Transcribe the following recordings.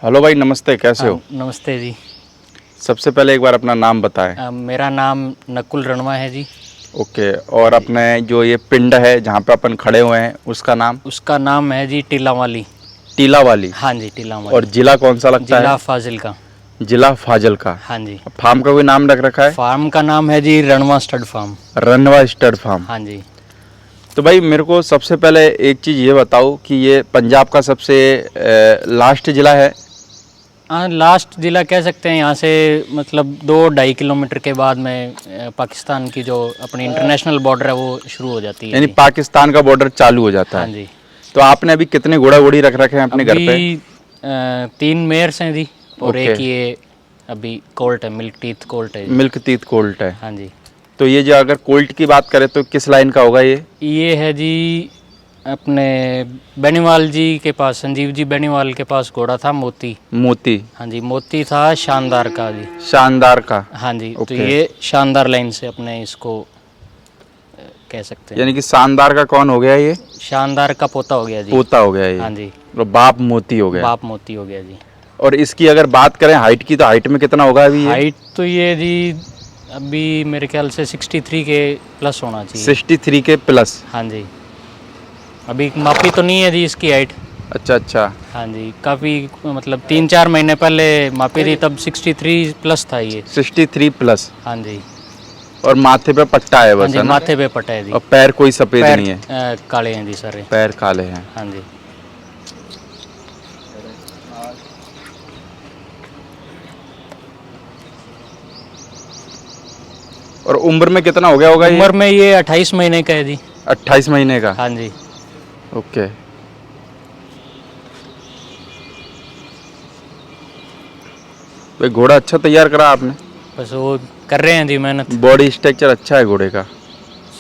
Hello भाई, नमस्ते। कैसे हो? नमस्ते जी। सबसे पहले एक बार अपना नाम बताएं। मेरा नाम नकुल रणवा है जी। ओके। और जी। अपने जो ये पिंड है जहाँ पे अपन खड़े हुए हैं उसका नाम? उसका नाम है जी टीला वाली। टीला वाली। हाँ जी, टीला और वाली। जिला कौन सा लगता जिला है? फाजिल का। जिला फाजिल का। हाँ जी। फार्म का कोई नाम रख रखा है? फार्म का नाम है जी Ranwa stud farm. Ranwa stud farm. हाँ जी। तो भाई मेरे को सबसे पहले एक चीज़ ये बताओ कि ये पंजाब का सबसे लास्ट जिला है? हाँ, लास्ट जिला कह सकते हैं। यहाँ से मतलब 2-2.5 किलोमीटर के बाद में पाकिस्तान की जो अपनी इंटरनेशनल बॉर्डर है वो शुरू हो जाती है यानी जी। पाकिस्तान का बॉर्डर चालू हो जाता हाँ है। जी। तो आपने अभी कितने घोड़ा घोड़ी रख रखे हैं अपने घर पे? अभी 3 मेयर्स हैं जी और ओके। एक ये अभी कोल्ट है, मिल्क टीथ कोल्ट है जी। मिल्क टीथ कोल्ट है। हाँ जी। तो ये जो अगर कोल्ट की बात करें तो किस लाइन का होगा ये? है जी अपने बेनीवाल जी के पास, संजीव जी बेनीवाल के पास घोड़ा था मोती। मोती। हाँ जी, मोती था शानदार का जी। शानदार का। हाँ जी। तो ओके। ये शानदार लाइन से अपने इसको कह सकते हैं। यानी कि शानदार का कौन हो गया ये? शानदार का पोता हो गया जी। पोता हो गया ये। हाँ जी। और बाप मोती हो गया। बाप मोती हो गया जी। और इसकी अगर बात करें हाइट की तो हाइट में कितना होगा अभी ये? हाइट तो ये जी अभी मेरे ख्याल से 63 के प्लस होना चाहिए। 63 के प्लस। हाँ जी। अभी मापी तो नहीं है जी इसकी हाइट। अच्छा अच्छा। हाँ जी, काफ़ी मतलब 3-4 महीने पहले मापी थी तब 63 प्लस था ये। 63 प्लस। हाँ जी। और माथे पे पट्टा है हाँ बस, जी, है ना? माथे पे पटा है जी। और पैर कोई सफेद पैर नहीं है? काले हैं जी सारे। पैर काले हैं। हाँ जी। और उम्र में कितना हो गया होगा ये? उम्र में ये 28 महीने का है जी। 28 महीने का। हाँ जी। ओके। भाई घोड़ा अच्छा तैयार करा आपने। बस वो कर रहे हैं जी मेहनत। बॉडी स्ट्रक्चर अच्छा है घोड़े का।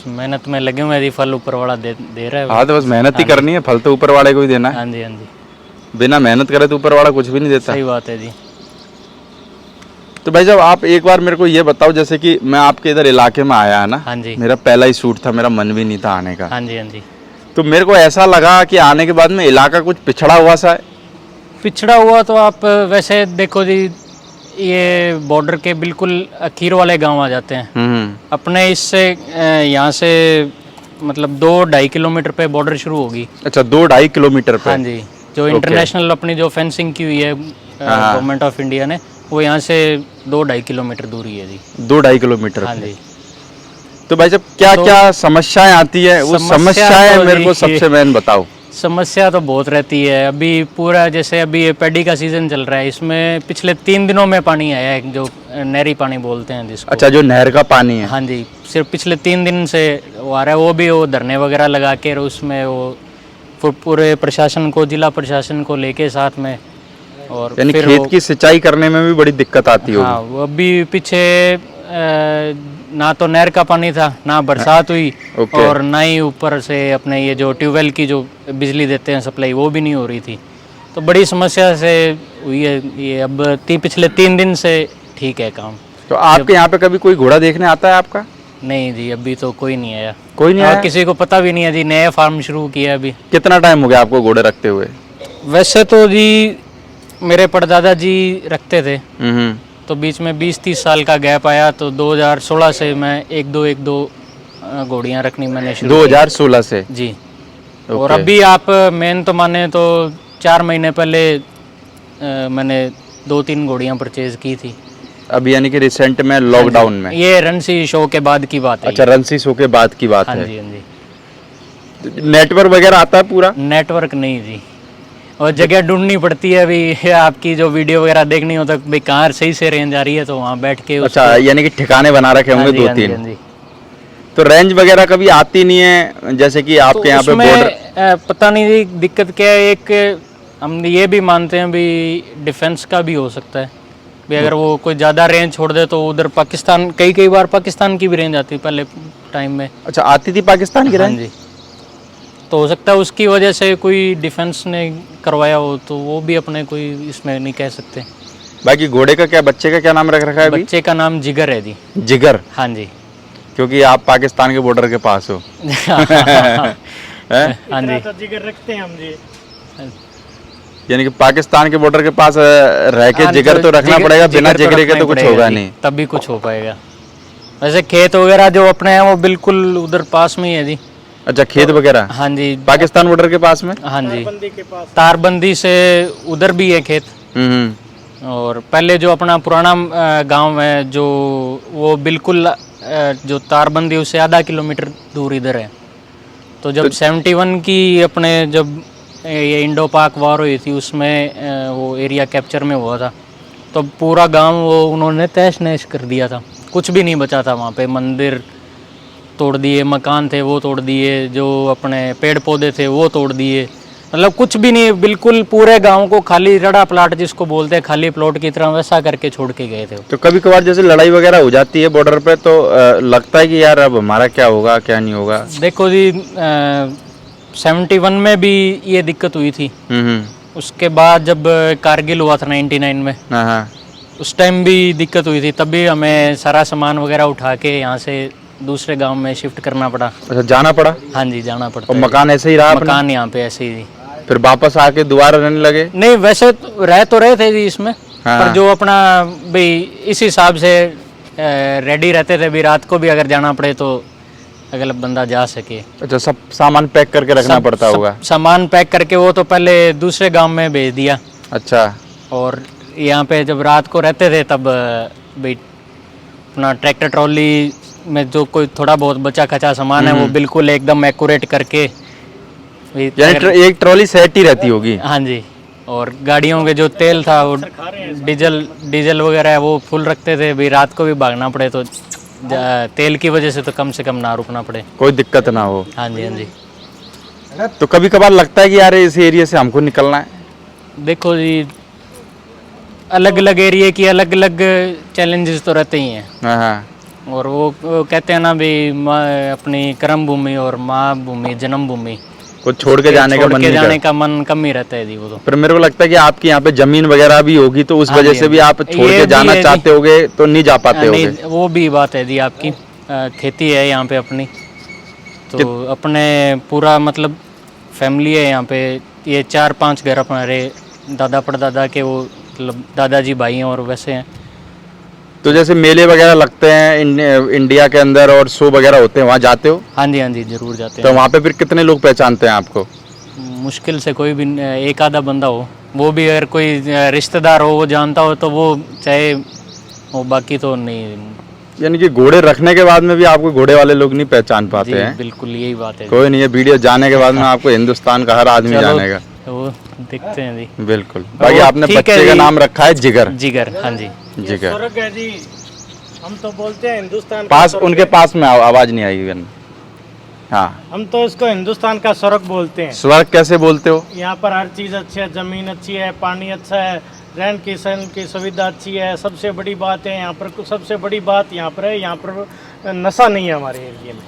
मेहनत में लगे हुए हैं जी, फल ऊपर वाला दे रहा है। हाँ तो बस मेहनत ही हाँ जी। करनी है, फल तो ऊपर वाले को ही देना है। हाँ जी। हाँ जी, बिना मेहनत करे तो ऊपर वाला कुछ भी नहीं देता। सही बात है जी। तो भाई साहब आप एक बार मेरे को ये बताओ, जैसे कि मैं आपके इधर इलाके में आया है ना। हाँ जी। मेरा पहला ही शूट था, मेरा मन भी नहीं था आने का। हाँ जी। हाँ जी। तो मेरे को ऐसा लगा कि आने के बाद में इलाका कुछ पिछड़ा हुआ सा है। पिछड़ा हुआ तो आप वैसे देखो जी, ये बॉर्डर के बिल्कुल अखीर वाले गांव आ जाते हैं। अपने इससे यहाँ से मतलब 2-2.5 किलोमीटर पे बॉर्डर शुरू होगी। अच्छा, 2-2.5 किलोमीटर पे? हाँ जी। जो इंटरनेशनल अपनी जो फेंसिंग की हुई है गवर्नमेंट ऑफ इंडिया ने, वो यहाँ से 2-2.5 किलोमीटर दूरी है जी। 2-2.5 किलोमीटर हाँ पे। जी। तो भाई साहब क्या क्या समस्याएं आती है, वो समस्याएं तो मेरे को ये- सबसे मेन बताओ। समस्या तो बहुत रहती है। अभी पूरा जैसे अभी ये पैडी का सीजन चल रहा है, इसमें पिछले 3 दिनों में पानी आया है, जो नहरी पानी बोलते हैं जिसको। अच्छा, जो नहर का पानी है। हाँ जी, सिर्फ पिछले 3 दिन से वो आ रहा है। वो भी वो धरने वगैरह लगा के, और उसमें वो पूरे प्रशासन को, जिला प्रशासन को लेके साथ में, और यानी फिर खेत की सिंचाई करने में भी बड़ी दिक्कत आती हाँ, होगी। वो अभी पीछे ना तो नहर का पानी था, ना बरसात हुई, ओके। और ना ही ऊपर से अपने ये जो ट्यूबवेल की जो बिजली देते हैं सप्लाई, वो भी नहीं हो रही थी। तो बड़ी समस्या से हुई है ये। अब पिछले 3 दिन से ठीक है काम। तो आपके यहाँ पे कभी कोई घोड़ा देखने आता है आपका? नहीं जी, अभी तो कोई नहीं आया। कोई नहीं और आया? किसी को पता भी नहीं है जी, नया फार्म शुरू किया अभी। कितना टाइम हो गया आपको घोड़े रखते हुए? वैसे तो जी मेरे परदादा जी रखते थे, हम्म। तो बीच में 20-30 साल का गैप आया, तो 2016 से मैं एक दो घोड़ियाँ रखनी मैंने शुरू 2016 से? की जी। और ओके। अभी आप मेन तो माने तो 4 महीने पहले मैंने 2-3 घोड़ियाँ परचेज की थी। अभी यानी कि रिसेंट में लॉकडाउन में? ये रणसी शो के बाद की बात है। अच्छा, रणसी शो के बाद की बात हाँ है। जी। हाँ जी। नेटवर्क वगैरह आता है पूरा? नेटवर्क नहीं जी, और जगह ढूंढनी पड़ती है। अभी आपकी जो वीडियो वगैरह देखनी हो तो भाई कहाँ सही से रेंज आ रही है, तो वहाँ बैठ के अच्छा, यानी कि ठिकाने बना रखे होंगे 2-3। हाँ जी। तो रेंज वगैरह कभी आती नहीं है, जैसे कि आपके यहाँ पे बॉर्डर? पता नहीं जी दिक्कत क्या है। एक हम ये भी मानते हैं भी डिफेंस का भी हो सकता है भी, अगर वो कोई ज़्यादा रेंज छोड़ दे तो उधर पाकिस्तान, कई बार पाकिस्तान की भी रेंज आती पहले टाइम में। अच्छा, आती थी पाकिस्तान की हाँ रेंज? जी। तो हो सकता है उसकी वजह से कोई डिफेंस ने करवाया हो, तो वो भी अपने कोई इसमें नहीं कह सकते। बाकी घोड़े का क्या, बच्चे का क्या नाम रख रखा है अभी? बच्चे का नाम जिगर है जी। जिगर? हाँ जी। क्योंकि आप पाकिस्तान के बॉर्डर के पास हो। हाँ जी। तो जिगर रखते हैं हम जी। यानी कि पाकिस्तान के बॉर्डर के पास रह के हाँ, जिगर तो रखना पड़ेगा, बिना जिगर जिगरे के रखना तो ही कुछ पड़ेगा होगा जी, नहीं। तभी कुछ हो पाएगा। वैसे खेत वगैरह जो अपने हैं वो बिल्कुल उधर पास में ही है जी। अच्छा, खेत वगैरह हाँ जी, पाकिस्तान बॉर्डर के पास में। हाँ जी, तारबंदी से उधर भी है खेत। और पहले जो अपना पुराना गांव है जो, वो बिल्कुल जो तारबंदी उससे आधा किलोमीटर दूर इधर है। तो जब 71 की अपने जब ये इंडो पाक वॉर हुई थी उसमें वो एरिया कैप्चर में हुआ था, तो पूरा गांव वो उन्होंने तहस नहस कर दिया था, कुछ भी नहीं बचा था वहाँ पे। मंदिर तोड़ दिए, मकान थे वो तोड़ दिए, जो अपने पेड़ पौधे थे वो तोड़ दिए, मतलब कुछ भी नहीं, बिल्कुल पूरे गांव को खाली रड़ा प्लाट जिसको बोलते हैं, खाली प्लॉट की तरह वैसा करके छोड़ के गए थे। तो कभी कभार जैसे लड़ाई वगैरह हो जाती है बॉर्डर पे, तो लगता है कि यार अब हमारा क्या होगा क्या नहीं होगा। देखो जी, 71 में भी ये दिक्कत हुई थी। उसके बाद जब कारगिल हुआ था 99 में, हाँ, उस टाइम भी दिक्कत हुई थी। तभी हमें सारा सामान वगैरह उठा के यहाँ से दूसरे गांव में शिफ्ट करना पड़ा। अच्छा, जाना पड़ा। हाँ जी, जाना पड़ता और है। मकान ऐसे ही रहा अपना? मकान यहाँ पे ऐसे ही, फिर वापस आके दोबारा रहने लगे? नहीं वैसे तो रहे थे जी इसमें। हाँ। पर जो अपना भाई इस हिसाब से रेडी रहते थे, भी रात को भी अगर जाना पड़े तो अगला बंदा जा सके। अच्छा, सब सामान पैक करके रखना पड़ता होगा। सामान पैक करके वो तो पहले दूसरे गांव में भेज दिया। अच्छा। और यहाँ पे जब रात को रहते थे तब भाई अपना ट्रैक्टर ट्रॉली में जो कोई थोड़ा बहुत बचा खचा सामान है वो बिल्कुल एकदम एक्यूरेट करके, यानी एक ट्रॉली सेट ही रहती होगी। हाँ जी। और गाड़ियों के जो तेल था वो डीजल वगैरह है वो फुल रखते थे, भाई रात को भी भागना पड़े तो तेल की वजह से तो कम से कम ना रुकना पड़े, कोई दिक्कत ना हो। हाँ जी, हाँ जी। तो कभी कभार लगता है कि यार इस एरिया से हमको निकलना है। देखो जी, अलग अलग एरिया की अलग अलग चैलेंजेस तो रहते ही हैं। हाँ। और वो कहते हैं ना भी अपनी कर्म भूमि और माँ भूमि जन्म भूमि कुछ छोड़ के जाने का मन नहीं जाने का मन कम ही रहता है जी वो तो। पर मेरे को लगता है कि आपकी यहाँ पे जमीन वगैरह भी होगी, तो उस वजह से भी आप छोड़ के जाना चाहते होगे तो नहीं जा पाते होगे। नहीं, वो भी बात है जी आपकी। खेती है यहाँ पे अपनी, तो अपने पूरा मतलब फैमिली है यहाँ पे। ये 4-5 घर हमारे दादा परदादा के, वो मतलब दादाजी भाई हैं और वैसे हैं। तो जैसे मेले वगैरह लगते हैं इंडिया के अंदर और शो वगैरह होते हैं, वहाँ जाते हो? हाँ जी, हाँ जी, जरूर जाते हैं। तो वहाँ पे फिर कितने लोग पहचानते हैं आपको? मुश्किल से कोई भी एक आधा बंदा हो, वो भी अगर कोई रिश्तेदार हो वो जानता हो तो वो चाहे वो, बाकी तो नहीं। यानी कि घोड़े रखने के बाद में भी आपको घोड़े वाले लोग नहीं पहचान पाते हैं? बिल्कुल यही बात है। कोई नहीं है, वीडियो जाने के बाद में आपको हिंदुस्तान का हर आदमी जानेगा। वो देखते हैं जी। बिल्कुल। बाकी आपने बच्चे का नाम रखा है जिगर। जिगर, हाँ जी। जिगर। स्वर्ग है जी, हम तो बोलते हैं हिंदुस्तान पास उनके पास में आओ, आवाज नहीं आएगी। हाँ, हम तो इसको हिंदुस्तान का स्वर्ग बोलते हैं। स्वर्ग कैसे बोलते हो? यहाँ पर हर चीज़ अच्छी है, ज़मीन अच्छी है, पानी अच्छा है, रहन सहन की सुविधा अच्छी है। सबसे बड़ी बात है यहाँ पर, सबसे बड़ी बात यहाँ पर है, यहाँ पर नशा नहीं है हमारे एरिया में।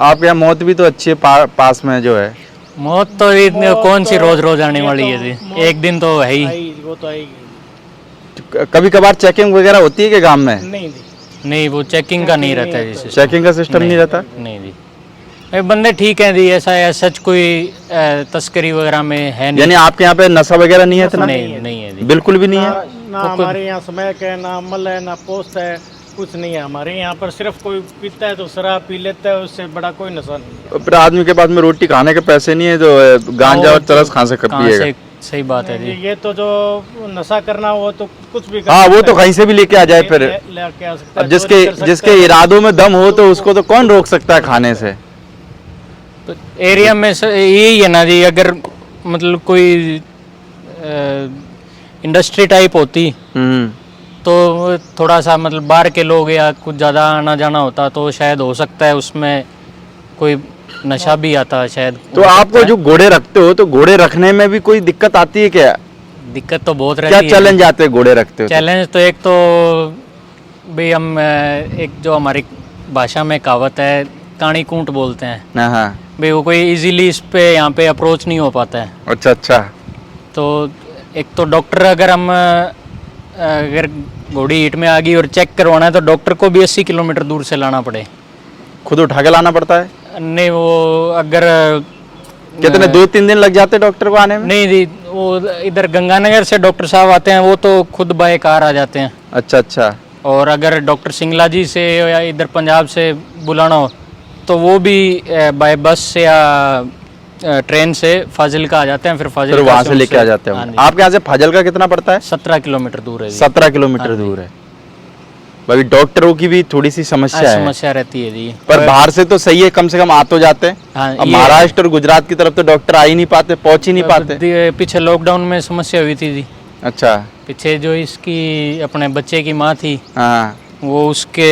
आपके यहाँ मौत भी तो अच्छी है, पास में जो है। मौत तो कौन सी रोज रोज आने वाली है जी, एक दिन तो है ही। वो तो आएगी। कभी कभार चेकिंग वगैरह होती है कि गांव में? नहीं जी, नहीं, वो चेकिंग का नहीं रहता है जी। चेकिंग का सिस्टम नहीं रहता? नहीं जी, बंदे ठीक हैं जी, ऐसा है सच कोई तस्करी वगैरह में है नहीं। यानी आपके यहाँ पे नशा वगैरह नहीं है इतना? नहीं है जी, बिल्कुल भी नहीं है। ना हमारे यहाँ स्मैक है, ना अमल है, ना पोस्ट है, कुछ नहीं है हमारे यहाँ पर। सिर्फ कोई पीता है तो शराब पी लेता है, उससे बड़ा कोई नशा नहीं। फिर आदमी के पास में रोटी खाने के पैसे नहीं है तो गांजा और चरस कहाँ से पिएगा? सही बात है जी। ये तो जो नशा करना वो तो कुछ भी हाँ, वो तो कहीं से भी लेके आ जाए फिर। लेके आ सकता है। अब जिसके इरादों में दम हो तो उसको तो कौन रोक सकता है खाने से? तो एरिया में यही है ना जी, अगर मतलब कोई इंडस्ट्री टाइप होती तो थोड़ा सा मतलब बाहर के लोग या कुछ ज़्यादा आना जाना होता तो शायद हो सकता है उसमें कोई नशा भी आता शायद। तो आपको जो घोड़े रखते हो तो घोड़े रखने में भी कोई दिक्कत आती है क्या? दिक्कत तो बहुत रहती है। क्या चैलेंज आते हैं घोड़े रखते हो? चैलेंज तो एक तो भाई हम एक जो हमारी भाषा में कहावत है, काणी कूंट बोलते हैं। हाँ। भाई वो कोई इजीली इस पे यहाँ पे अप्रोच नहीं हो पाता है। अच्छा। तो एक तो डॉक्टर अगर घोड़ी हीट में आ गई और चेक करवाना है तो डॉक्टर को भी 80 किलोमीटर दूर से लाना पड़े। खुद उठा के लाना पड़ता है? नहीं, वो अगर कितने 2-3 दिन लग जाते डॉक्टर को आने में? नहीं जी, वो इधर गंगानगर से डॉक्टर साहब आते हैं, वो तो खुद बाय कार आ जाते हैं। अच्छा अच्छा। और अगर डॉक्टर सिंगला जी से या इधर पंजाब से बुलाना हो तो वो भी बाय बस से या ट्रेन से फाजिलका आ जाते हैं, फिर फाजिलका वहां से लेके आ उनसे- जाते हाँ हैं। जी। आपके यहाँ से फाजिलका कितना पड़ता है? 17 किलोमीटर दूर है जी। 17 किलोमीटर दूर है। भाई डॉक्टरों की भी थोड़ी सी समस्या है, समस्या रहती है जी। पर बाहर से तो सही है, कम से कम आ तो जाते हैं। हाँ, अब ये- महाराष्ट्र और गुजरात की तरफ तो डॉक्टर आ ही नहीं पाते, पहुंच ही नहीं पाते। पीछे लॉकडाउन में समस्या हुई थी जी। अच्छा। पीछे जो इसकी अपने बच्चे की माँ थी, हाँ। वो उसके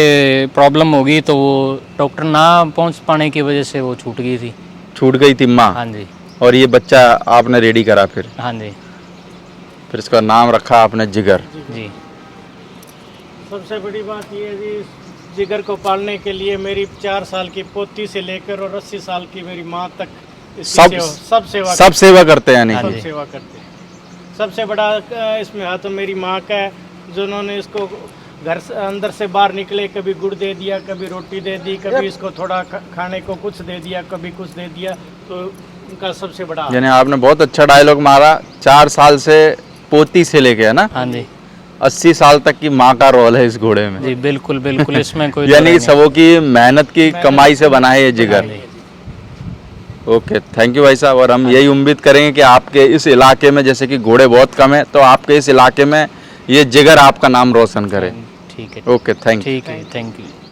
प्रॉब्लम हो गई तो वो डॉक्टर ना पहुंच पाने की वजह से वो छूट गई थी। छूट गई थी माँ। हाँ जी। और ये बच्चा आपने रेडी करा, फिर हाँ जी फिर इसका नाम रखा आपने जिगर। जी। सबसे बड़ी बात ये है जी, जिगर को पालने के लिए मेरी 4 साल की पोती से लेकर और 80 साल की मेरी माँ तक इसकी सब सेवा करते हैं यानी। हाँ सब जी। सेवा करते हैं। सबसे बड़ा इसमें हाथ मेरी माँ का है, जिन्होंने इसको घर से अंदर से बाहर निकले कभी गुड़ दे दिया, कभी रोटी दे दी, कभी इसको थोड़ा खाने को कुछ दे दिया, कभी कुछ दे दिया, तो उनका सबसे बड़ा हाथ। यानी आपने बहुत अच्छा डायलॉग मारा। 4 साल से पोती से लेके, है ना, हाँ जी 80 साल तक की माँ का रोल है इस घोड़े में। जी, बिल्कुल बिल्कुल इसमें कोई यानी कि दो राय सबों की मेहनत की कमाई से बना है ये नहीं। जिगर। हाँ जी। ओके, थैंक यू भाई साहब। और हम यही उम्मीद करेंगे कि आपके इस इलाके में, जैसे कि घोड़े बहुत कम है, तो आपके इस इलाके में ये जिगर आपका नाम रोशन करे। ठीक है। Okay, thank you. ठीक है, थैंक यू।